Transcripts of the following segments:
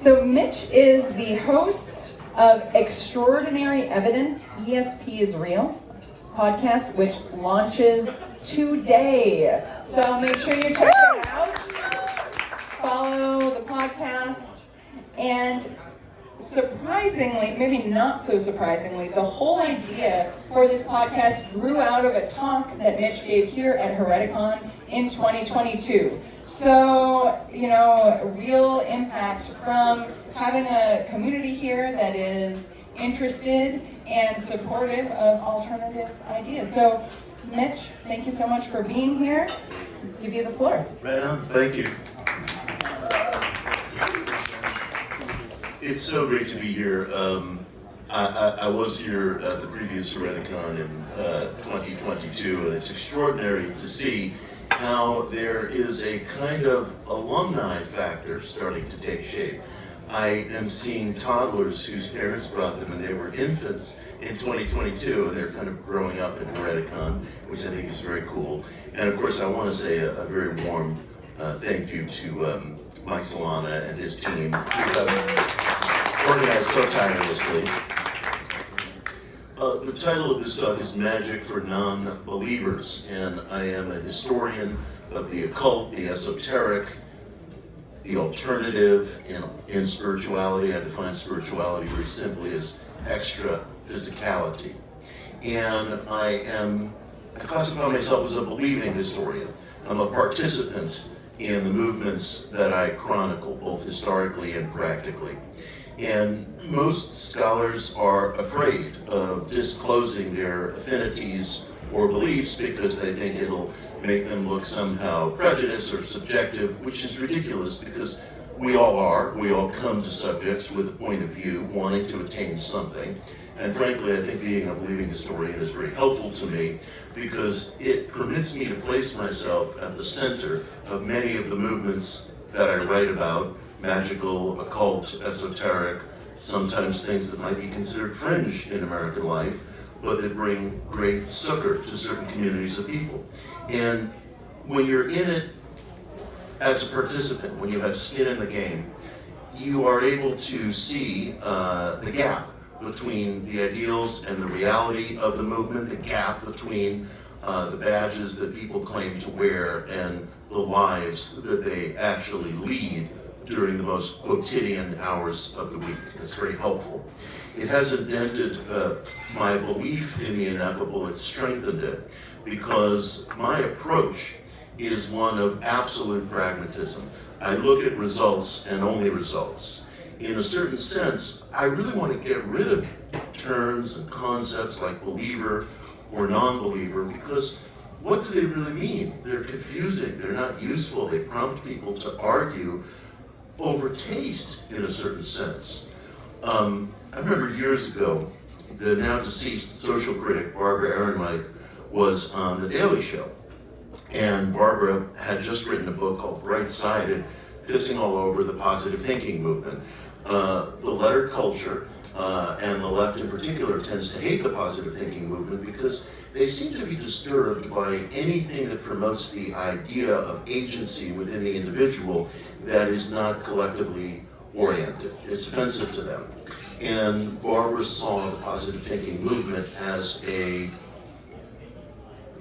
So Mitch is the host of Extraordinary Evidence, ESP is Real podcast, which launches today. So make sure you check it out. Follow the podcast. And surprisingly, maybe not so surprisingly, the whole idea for this podcast grew out of a talk that Mitch gave here at Hereticon in 2022. So, real impact from having a community here that is interested and supportive of alternative ideas. So, Mitch, thank you so much for being here. I'll give you the floor. Right on, thank you. It's so great to be here. I was here at the previous Hereticon in 2022, and it's extraordinary to see how there is a kind of alumni factor starting to take shape. I am seeing toddlers whose parents brought them when they were infants in 2022, and they're kind of growing up in Hereticon, which I think is very cool. And of course, I want to say a very warm thank you to Mike Solana and his team, who have organized so tirelessly. The title of this talk is Magick for Non-Believers, and I am a historian of the occult, the esoteric, the alternative in spirituality. I define spirituality very simply as extra physicality. And I classify myself as a believing historian. I'm a participant in the movements that I chronicle, both historically and practically. And most scholars are afraid of disclosing their affinities or beliefs because they think it'll make them look somehow prejudiced or subjective, which is ridiculous because we all come to subjects with a point of view, wanting to attain something. And frankly, I think being a believing historian is very helpful to me because it permits me to place myself at the center of many of the movements that I write about, magical, occult, esoteric, sometimes things that might be considered fringe in American life, but that bring great succor to certain communities of people. And when you're in it as a participant, when you have skin in the game, you are able to see the gap between the ideals and the reality of the movement, the gap between the badges that people claim to wear and the lives that they actually lead during the most quotidian hours of the week. It's very helpful. It hasn't dented my belief in the ineffable, it's strengthened it, because my approach is one of absolute pragmatism. I look at results and only results. In a certain sense, I really want to get rid of terms and concepts like believer or non-believer, because what do they really mean? They're confusing, they're not useful, they prompt people to argue over taste in a certain sense. I remember years ago, the now deceased social critic Barbara Ehrenreich was on The Daily Show. And Barbara had just written a book called Bright-Sided, pissing all over the positive thinking movement. The letter culture, and the left in particular, tends to hate the positive thinking movement because they seem to be disturbed by anything that promotes the idea of agency within the individual that is not collectively oriented. It's offensive to them. And Barbara saw the positive thinking movement as a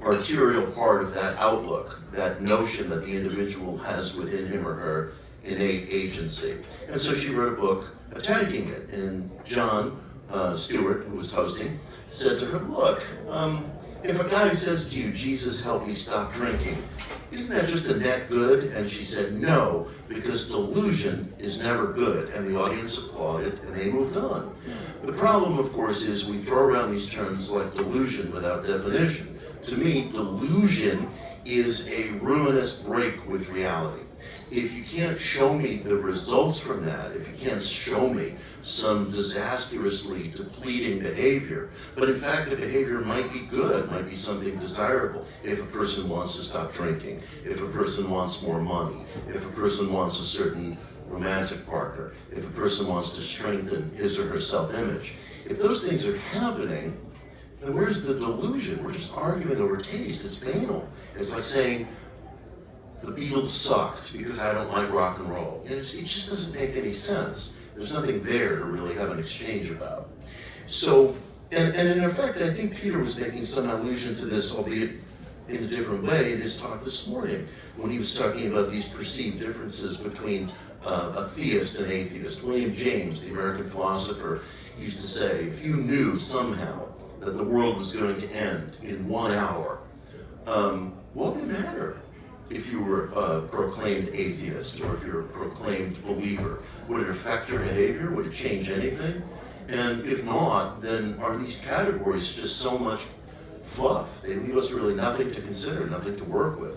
arterial part of that outlook, that notion that the individual has within him or her innate agency. And so she wrote a book attacking it. And John Stewart, who was hosting, said to her, look, if a guy says to you, Jesus help me stop drinking, isn't that just a net good? And she said, no, because delusion is never good. And the audience applauded and they moved on. The problem, of course, is we throw around these terms like delusion without definition. To me, delusion is a ruinous break with reality. If you can't show me the results from that, if you can't show me some disastrously depleting behavior, but in fact the behavior might be good, might be something desirable. If a person wants to stop drinking, if a person wants more money, if a person wants a certain romantic partner, if a person wants to strengthen his or her self-image, if those things are happening, then where's the delusion? We're just arguing over taste. It's banal. It's like saying, the Beatles sucked because I don't like rock and roll. And it just doesn't make any sense. There's nothing there to really have an exchange about. So, and in effect, I think Peter was making some allusion to this, albeit in a different way, in his talk this morning, when he was talking about these perceived differences between a theist and atheist. William James, the American philosopher, used to say, if you knew somehow that the world was going to end in 1 hour, what would it matter if you were a proclaimed atheist or if you're a proclaimed believer? Would it affect your behavior? Would it change anything? And if not, then are these categories just so much fluff? They leave us really nothing to consider, nothing to work with.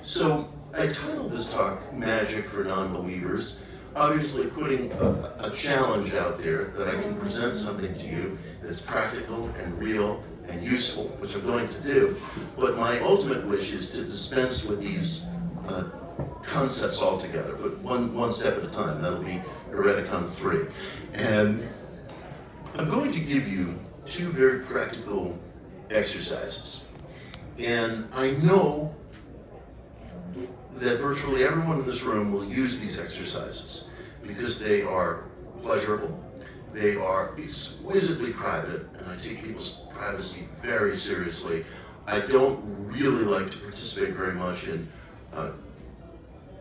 So I titled this talk Magic for Nonbelievers, obviously putting a challenge out there that I can present something to you that's practical and real and useful, which I'm going to do. But my ultimate wish is to dispense with these concepts altogether, but one step at a time. That'll be Hereticon II. And I'm going to give you 2 very practical exercises. And I know that virtually everyone in this room will use these exercises because they are pleasurable, they are exquisitely private, and I take people's privacy very seriously. I don't really like to participate very much in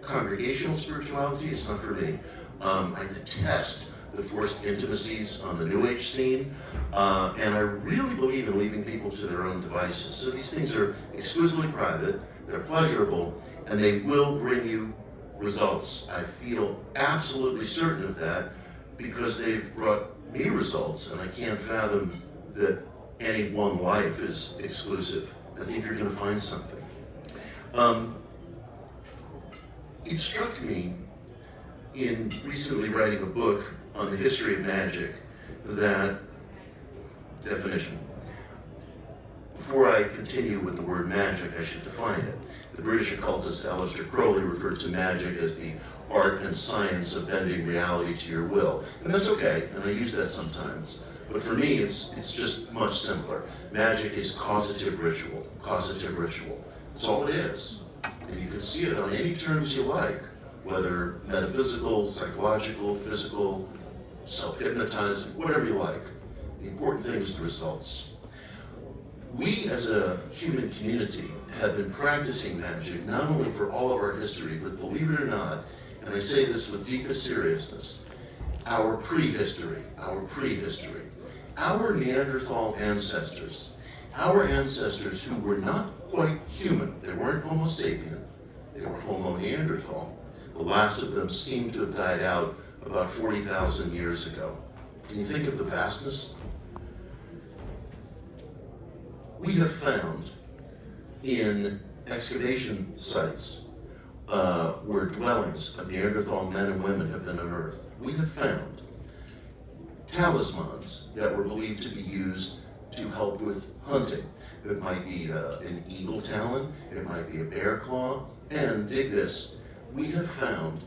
congregational spirituality. It's not for me. I detest the forced intimacies on the New Age scene, and I really believe in leaving people to their own devices. So these things are exquisitely private, they're pleasurable, and they will bring you results. I feel absolutely certain of that because they've brought me results, and I can't fathom that any one life is exclusive. I think you're going to find something. It struck me in recently writing a book on the history of magic that definition. Before I continue with the word magic, I should define it. The British occultist Aleister Crowley referred to magic as the art and science of bending reality to your will. And that's okay, and I use that sometimes. But for me, it's just much simpler. Magic is causative ritual. Causative ritual. That's all it is. And you can see it on any terms you like, whether metaphysical, psychological, physical, self-hypnotizing, whatever you like. The important thing is the results. We as a human community have been practicing magic not only for all of our history, but believe it or not, and I say this with deepest seriousness, our prehistory, our Neanderthal ancestors, our ancestors who were not quite human, they weren't Homo sapien, they were Homo Neanderthal. The last of them seemed to have died out about 40,000 years ago. Can you think of the vastness? We have found in excavation sites where dwellings of Neanderthal men and women have been unearthed, we have found talismans that were believed to be used to help with hunting. It might be an eagle talon, it might be a bear claw, and dig this, we have found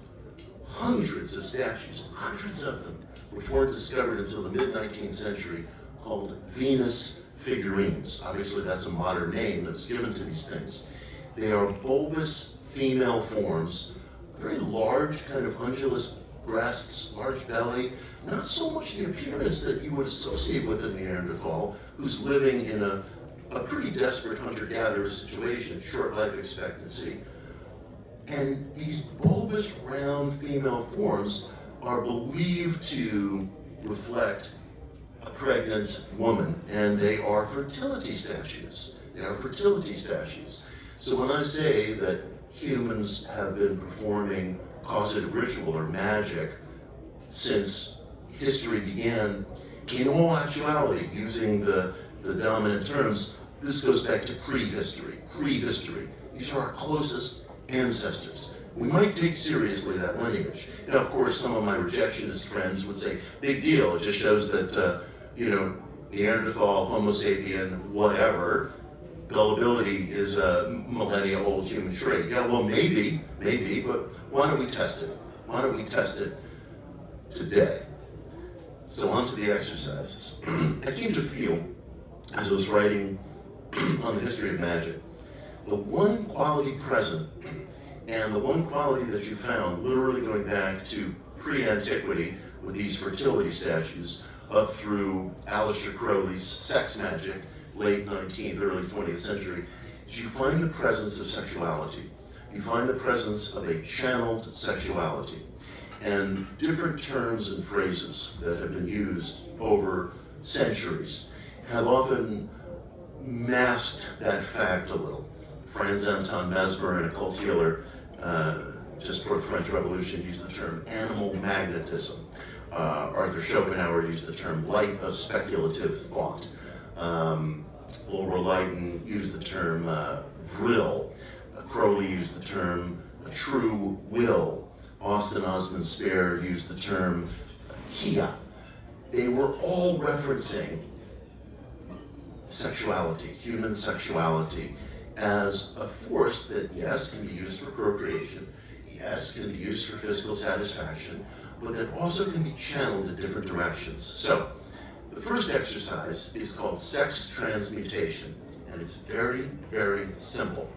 hundreds of statues, hundreds of them, which weren't discovered until the mid-19th century, called Venus figurines. Obviously that's a modern name that was given to these things. They are bulbous female forms, very large, kind of undulous breasts, large belly, not so much the appearance that you would associate with a Neanderthal who's living in a pretty desperate hunter-gatherer situation, short life expectancy. And these bulbous, round female forms are believed to reflect a pregnant woman, and they are fertility statues. They are fertility statues. So when I say that humans have been performing causative ritual or magic since history began, in all actuality, using the dominant terms, this goes back to prehistory. These are our closest ancestors. We might take seriously that lineage. Now, of course, some of my rejectionist friends would say, big deal, it just shows that, Neanderthal, Homo sapien, whatever, gullibility is a millennia-old human trait. Yeah, well, maybe, but why don't we test it? Why don't we test it today? So on to the exercises. I came to feel, as I was writing on the history of magic, the one quality present And the one quality that you found, literally going back to pre-antiquity with these fertility statues, up through Aleister Crowley's sex magic, late 19th, early 20th century, is you find the presence of sexuality. You find the presence of a channeled sexuality. And different terms and phrases that have been used over centuries have often masked that fact a little. Franz Anton Mesmer, an occult healer, just before the French Revolution, used the term animal magnetism. Arthur Schopenhauer used the term light of speculative thought. Bulwer Lytton used the term vril. Crowley used the term true will. Austin Osman Spare used the term kia. They were all referencing sexuality, human sexuality, as a force that, yes, can be used for procreation, yes, can be used for physical satisfaction, but that also can be channeled in different directions. So, the first exercise is called sex transmutation, and it's very, very simple.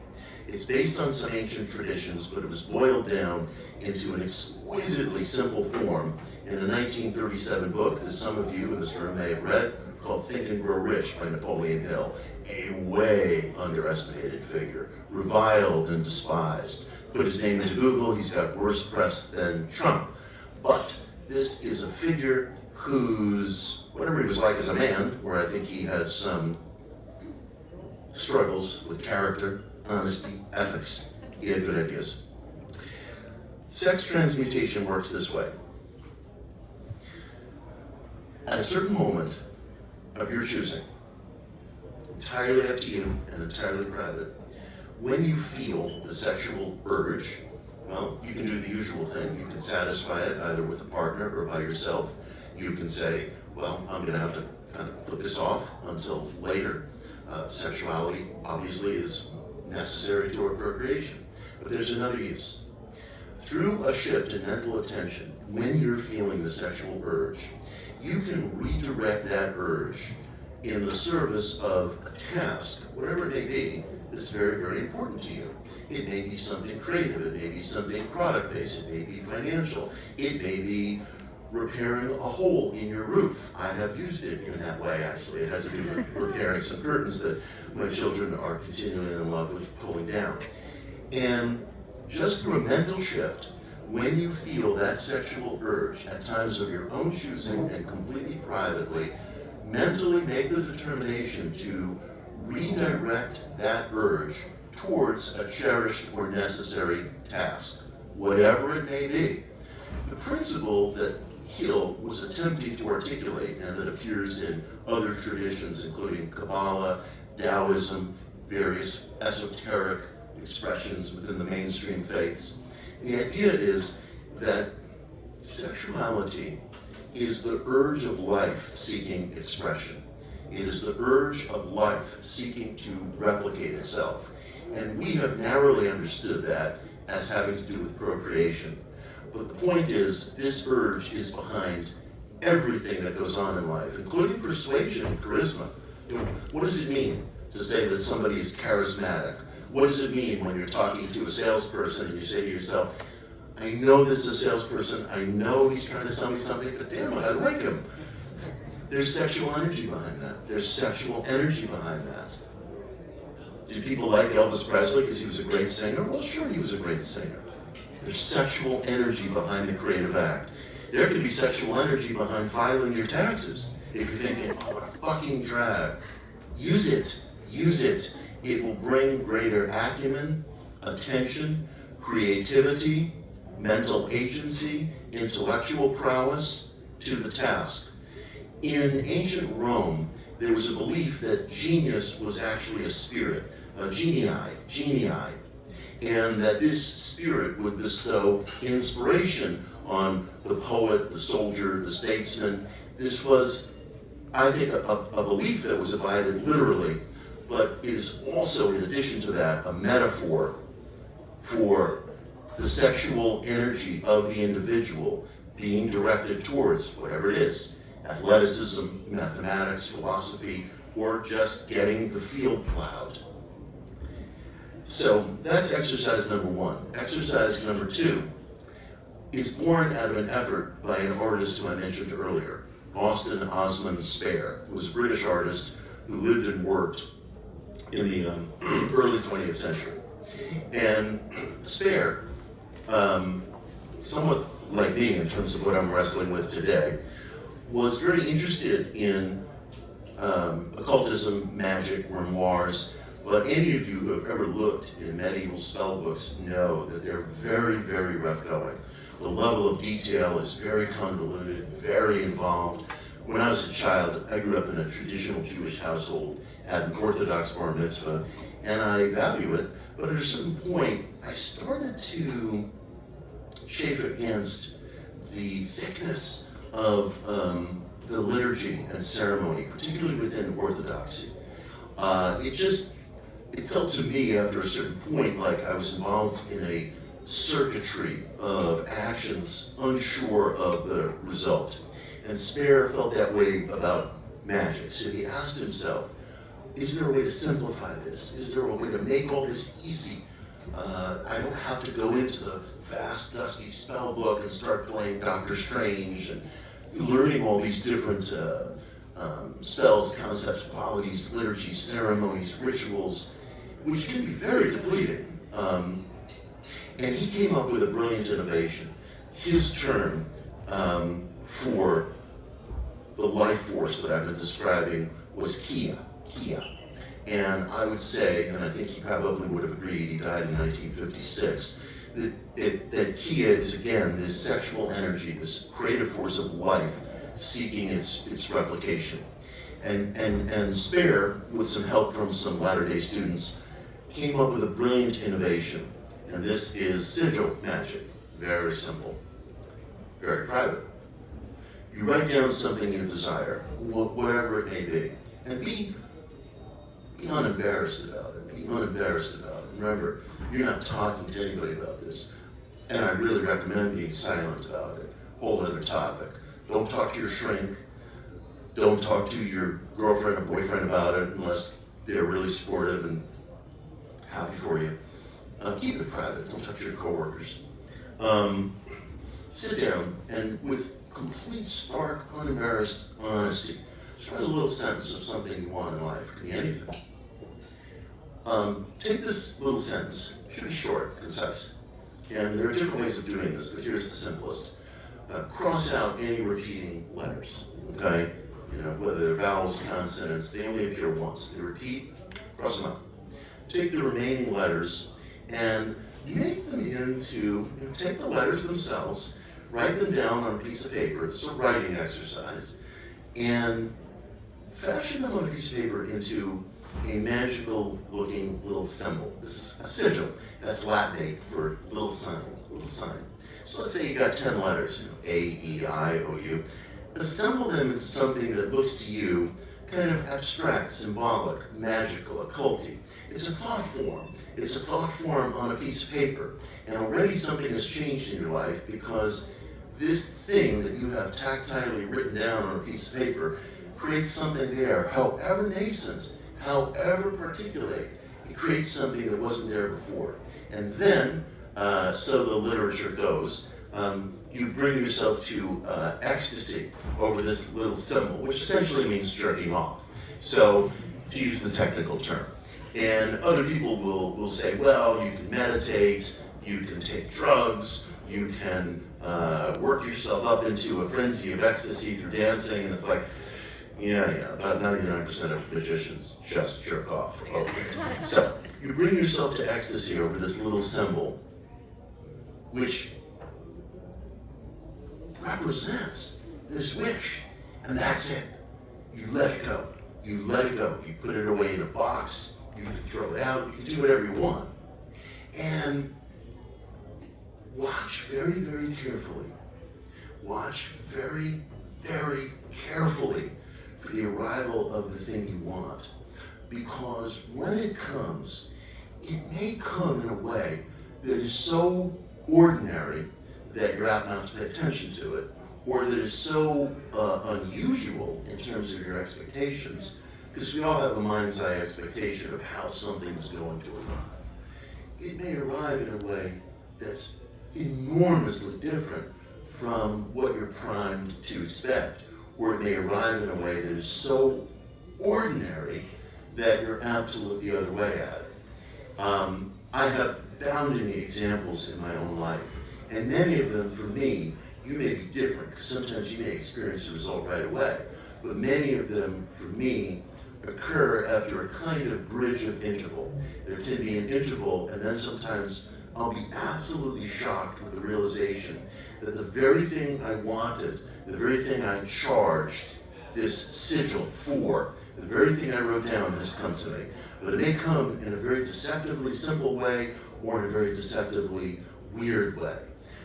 It's based on some ancient traditions, but it was boiled down into an exquisitely simple form in a 1937 book that some of you in this room may have read, called Think and Grow Rich by Napoleon Hill, a way underestimated figure, reviled and despised. Put his name into Google, he's got worse press than Trump. But this is a figure whose, whatever he was like as a man, where I think he had some struggles with character, honesty, ethics, he had good ideas. Sex transmutation works this way. At a certain moment of your choosing, entirely up to you and entirely private, when you feel the sexual urge, well, you can do the usual thing. You can satisfy it either with a partner or by yourself. You can say, well, I'm going to have to kind of put this off until later. Sexuality, obviously, is necessary to our procreation. But there's another use. Through a shift in mental attention, when you're feeling the sexual urge, you can redirect that urge in the service of a task, whatever it may be, that's very, very important to you. It may be something creative, it may be something product-based, it may be financial, it may be repairing a hole in your roof. I have used it in that way, actually. It had to do with repairing some curtains that my children are continuing in love with pulling down. And just through a mental shift, when you feel that sexual urge, at times of your own choosing and completely privately, mentally make the determination to redirect that urge towards a cherished or necessary task, whatever it may be. The principle that Hill was attempting to articulate, and that appears in other traditions, including Kabbalah, Taoism, various esoteric expressions within the mainstream faiths. The idea is that sexuality is the urge of life seeking expression. It is the urge of life seeking to replicate itself. And we have narrowly understood that as having to do with procreation. But the point is, this urge is behind everything that goes on in life, including persuasion and charisma. What does it mean to say that somebody is charismatic? What does it mean when you're talking to a salesperson and you say to yourself, I know this is a salesperson, I know he's trying to sell me something, but damn it, I like him. There's sexual energy behind that. There's sexual energy behind that. Did people like Elvis Presley because he was a great singer? Well, sure, he was a great singer. There's sexual energy behind the creative act. There could be sexual energy behind filing your taxes. If you're thinking, oh, what a fucking drag. Use it. Use it. It will bring greater acumen, attention, creativity, mental agency, intellectual prowess to the task. In ancient Rome, there was a belief that genius was actually a spirit, a genii, and that this spirit would bestow inspiration on the poet, the soldier, the statesman. This was, I think, a belief that was abided literally, but it is also, in addition to that, a metaphor for the sexual energy of the individual being directed towards whatever it is, athleticism, mathematics, philosophy, or just getting the field plowed. So that's exercise number one. Exercise number two is born out of an effort by an artist who I mentioned earlier, Austin Osman Spare, who was a British artist who lived and worked in the early 20th century. And Spare, somewhat like me in terms of what I'm wrestling with today, was very interested in occultism, magic, grimoires, but any of you who have ever looked in medieval spell books know that they're very, very rough going. The level of detail is very convoluted, very involved. When I was a child, I grew up in a traditional Jewish household, had an Orthodox bar mitzvah, and I value it, but at a certain point, I started to chafe against the thickness of the liturgy and ceremony, particularly within Orthodoxy. It felt to me after a certain point like I was involved in a circuitry of actions unsure of the result. And Spare felt that way about magic. So he asked himself, is there a way to simplify this? Is there a way to make all this easy? I don't have to go into the vast, dusty spell book and start playing Doctor Strange and learning all these different spells, concepts, qualities, liturgies, ceremonies, rituals, which can be very depleting. And he came up with a brilliant innovation. His term for the life force that I've been describing was Kia. And I would say, and I think he probably would have agreed, he died in 1956, that Kia is, again, this sexual energy, this creative force of life seeking its replication. And Spare, with some help from some Latter-day students, came up with a brilliant innovation. And this is Sigil magic. Very simple, very private. You write down something you desire, whatever it may be, and be unembarrassed about it. Be unembarrassed about it. Remember, you're not talking to anybody about this. And I really recommend being silent about it. Whole other topic. Don't talk to your shrink. Don't talk to your girlfriend or boyfriend about it unless they're really supportive and happy for you. Keep it private. Don't talk to your coworkers. Sit down and with complete, stark, unembarrassed honesty, just write a little sentence of something you want in life. It can be anything. Take this little sentence. It should be short, concise. And there are different ways of doing this, but here's the simplest. Cross out any repeating letters, okay? You know, whether they're vowels, consonants, they only appear once. They repeat, cross them out. Take the remaining letters and make them into, take the letters themselves, write them down on a piece of paper. It's a writing exercise. And fashion them on a piece of paper into a magical looking little symbol. This is a sigil. That's Latinate for little sign, little sign. So let's say you got 10 letters, A, E, I, O, U. Assemble them into something that looks to you kind of abstract, symbolic, magical, occulty. It's a thought form. It's a thought form on a piece of paper. And already something has changed in your life because this thing that you have tactilely written down on a piece of paper creates something there, however nascent, however particulate. It creates something that wasn't there before. And then, so the literature goes, you bring yourself to ecstasy over this little symbol, which essentially means jerking off. So, to use the technical term. And other people will say, well, you can meditate, you can take drugs, you can work yourself up into a frenzy of ecstasy through dancing, and it's like, yeah, about 99% of magicians just jerk off. Okay. So, you bring yourself to ecstasy over this little symbol, which represents this wish, and that's it. You let it go. You let it go. You put it away in a box. You can throw it out. You can do whatever you want. And watch very, very carefully. Watch very, very carefully for the arrival of the thing you want. Because when it comes, it may come in a way that is so ordinary that you're apt not to pay attention to it, or that is so unusual in terms of your expectations, because we all have a mind's eye expectation of how something's going to arrive. it may arrive in a way that's enormously different from what you're primed to expect, or it may arrive in a way that is so ordinary that you're apt to look the other way at it. I have bounding examples in my own life, and many of them, for me, you may be different, because sometimes you may experience the result right away, but many of them, for me, occur after a kind of bridge of interval. There can be an interval, and then sometimes I'll be absolutely shocked with the realization that the very thing I wanted, the very thing I charged this sigil for, the very thing I wrote down has come to me. But it may come in a very deceptively simple way or in a very deceptively weird way.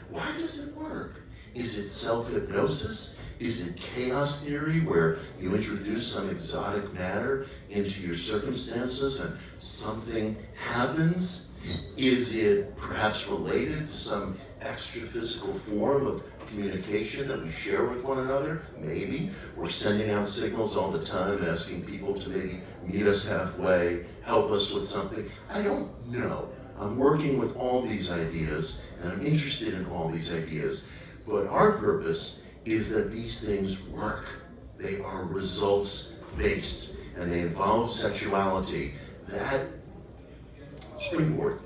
Why does it work? Is it self-hypnosis? Is it chaos theory, where you introduce some exotic matter into your circumstances and something happens? Is it perhaps related to some extra-physical form of communication that we share with one another? Maybe. We're sending out signals all the time, asking people to maybe meet us halfway, help us with something. I don't know. I'm working with all these ideas, and I'm interested in all these ideas. But our purpose is that these things work. They are results-based, and they involve sexuality. That springboard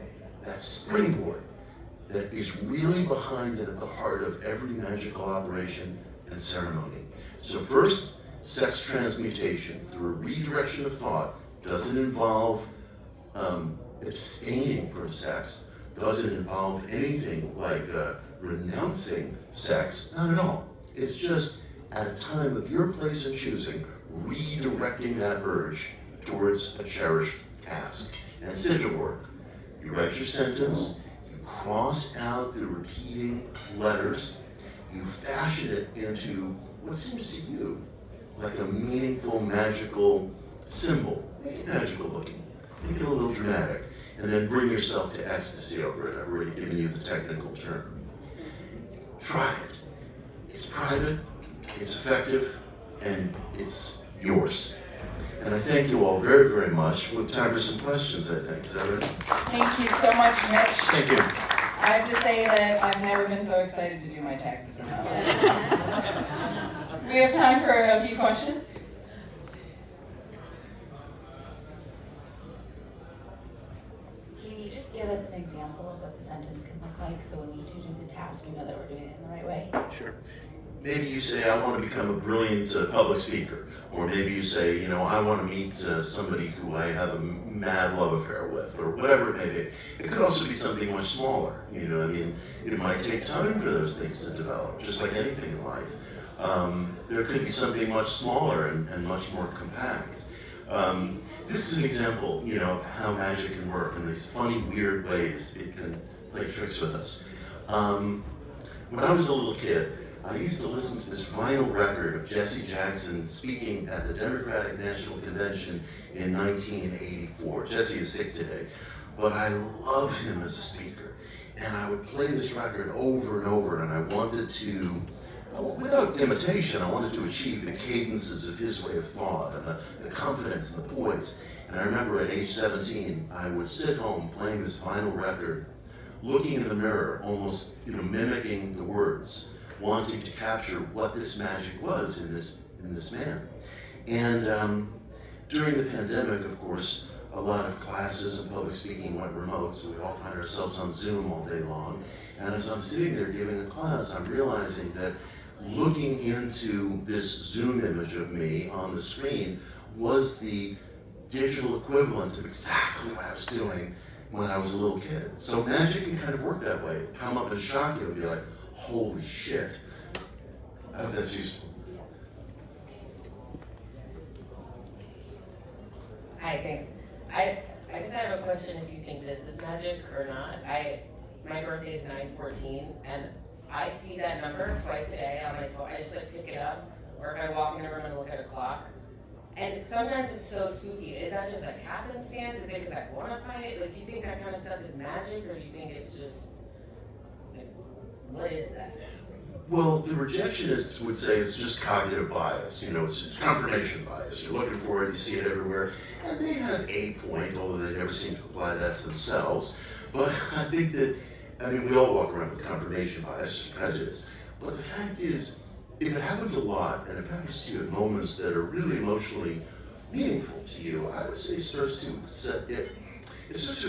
that is really behind and at the heart of every magical operation and ceremony. So first, sex transmutation through a redirection of thought doesn't involve abstaining from sex, doesn't involve anything like renouncing sex, not at all. It's just at a time of your place and choosing, redirecting that urge towards a cherished task. And sigil work. You write your sentence, you cross out the repeating letters, you fashion it into what seems to you like a meaningful, magical symbol. Make it magical looking, make it a little dramatic, and then bring yourself to ecstasy over it. I've already given you the technical term. Try it. It's private, it's effective, and it's yours. And I thank you all very, very much. We have time for some questions, I think. Is that right? Thank you so much, Mitch. Thank you. I have to say that I've never been so excited to do my taxes in my life. We have time for a few questions. Can you just give us an example of what the sentence can look like so when we do the task, we know that we're doing it in the right way? Sure. Maybe you say, I want to become a brilliant public speaker. Or maybe you say, I want to meet somebody who I have a mad love affair with, or whatever it may be. It could also be something much smaller. It might take time for those things to develop, just like anything in life. There could be something much smaller and much more compact. This is an example, of how magic can work in these funny, weird ways it can play tricks with us. When I was a little kid, I used to listen to this vinyl record of Jesse Jackson speaking at the Democratic National Convention in 1984. Jesse is sick today, but I love him as a speaker. And I would play this record over and over, and I wanted to, without imitation, I wanted to achieve the cadences of his way of thought and the confidence and the poise. And I remember at age 17, I would sit home playing this vinyl record, looking in the mirror, almost mimicking the words, wanting to capture what this magic was in this man. And during the pandemic, of course, a lot of classes and public speaking went remote, so we all find ourselves on Zoom all day long. And as I'm sitting there giving the class, I'm realizing that looking into this Zoom image of me on the screen was the digital equivalent of exactly what I was doing when I was a little kid. So magic can kind of work that way. Come up and shock you and be like, holy shit. I hope that's useful. Hi, thanks. I just have a question if you think this is magic or not. My birthday is 9/14, and I see that number twice a day on my phone. I just pick it up, or if I walk in a room and look at a clock. And sometimes it's so spooky. Is that just happenstance? Is it because I want to find it? Do you think that kind of stuff is magic, or do you think it's just, what is that? Well, the rejectionists would say it's just cognitive bias. It's confirmation bias. You're looking for it, you see it everywhere. And they have a point, although they never seem to apply that to themselves. But I think that, I mean, we all walk around with confirmation bias, prejudice. But the fact is, if it happens a lot, and it happens to you at moments that are really emotionally meaningful to you, I would say it starts to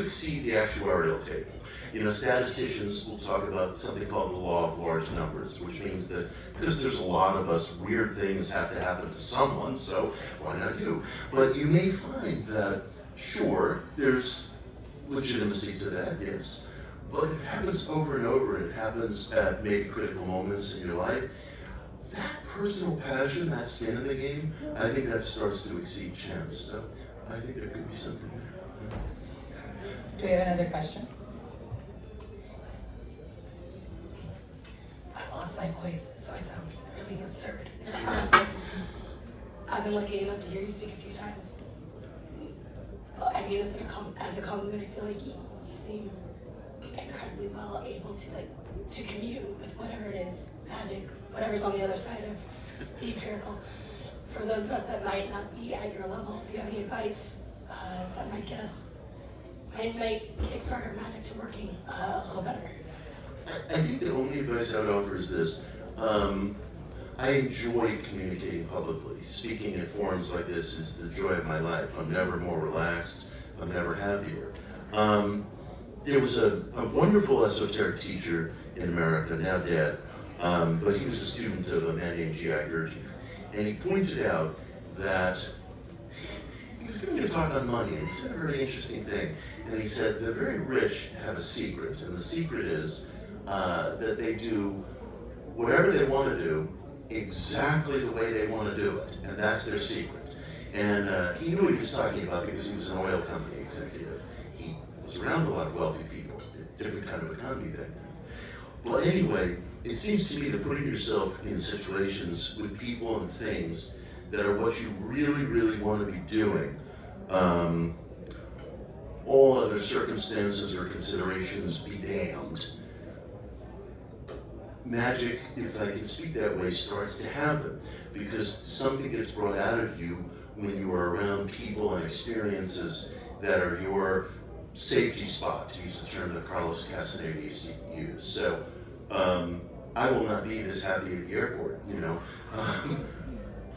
exceed the actuarial table. You know, statisticians will talk about something called the law of large numbers, which means that because there's a lot of us, weird things have to happen to someone, so why not you? But you may find that, sure, there's legitimacy to that, yes. But if it happens over and over, and it happens at maybe critical moments in your life, that personal passion, that skin in the game, I think that starts to exceed chance. So I think there could be something there. Do we have another question? I lost my voice, so I sound really absurd. I've been lucky enough to hear you speak a few times. I mean, as a compliment, I feel like you seem incredibly well able to commute with whatever it is, magic, whatever's on the other side of the empirical. For those of us that might not be at your level, do you have any advice that might kickstart our magic to working a little better? I think the only advice I would offer is this. I enjoy communicating publicly. Speaking at forums like this is the joy of my life. I'm never more relaxed. I'm never happier. There was a wonderful esoteric teacher in America, now dead, but he was a student of a man named G.I. Gurdjieff. And he pointed out that he was giving a talk on money, and he said a very interesting thing. And he said, the very rich have a secret, and the secret is that they do whatever they want to do exactly the way they want to do it, and that's their secret. And he knew what he was talking about because he was an oil company executive. He was around a lot of wealthy people, a different kind of economy back then. But anyway, it seems to me that putting yourself in situations with people and things that are what you really, really want to be doing, all other circumstances or considerations be damned, magic, if I can speak that way, starts to happen because something gets brought out of you when you are around people and experiences that are your safety spot, to use the term that Carlos Castaneda used to use. So I will not be this happy at the airport, you know.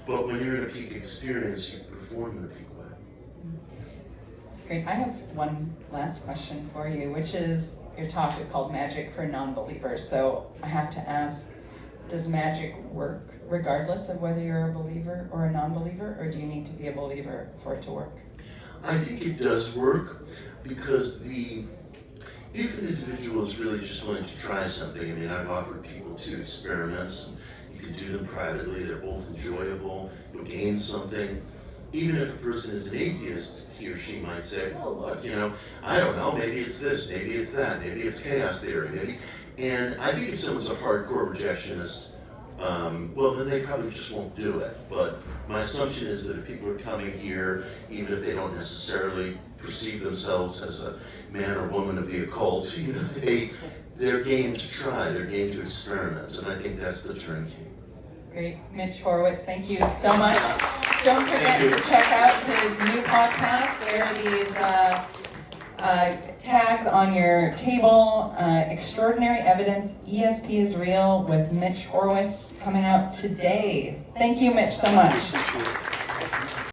But when you're in a peak experience, you perform in a peak way. Great. I have one last question for you, which is, your talk is called Magic for Nonbelievers. So I have to ask, does magic work regardless of whether you're a believer or a non-believer, or do you need to be a believer for it to work? I think it does work because if an individual is really just wanting to try something, I mean, I've offered people 2 experiments. You can do them privately. They're both enjoyable. You'll gain something. Even if a person is an atheist, he or she might say, well, look, you know, I don't know, maybe it's this, maybe it's that, maybe it's chaos theory, maybe. And I think if someone's a hardcore rejectionist, well, then they probably just won't do it. But my assumption is that if people are coming here, even if they don't necessarily perceive themselves as a man or woman of the occult, you know, they're game to try, they're game to experiment, and I think that's the turnkey. Great. Mitch Horowitz, thank you so much. Don't forget to check out his new podcast. There are these tags on your table. Extraordinary Evidence, ESP is Real with Mitch Horowitz, coming out today. Thank you, Mitch, so much.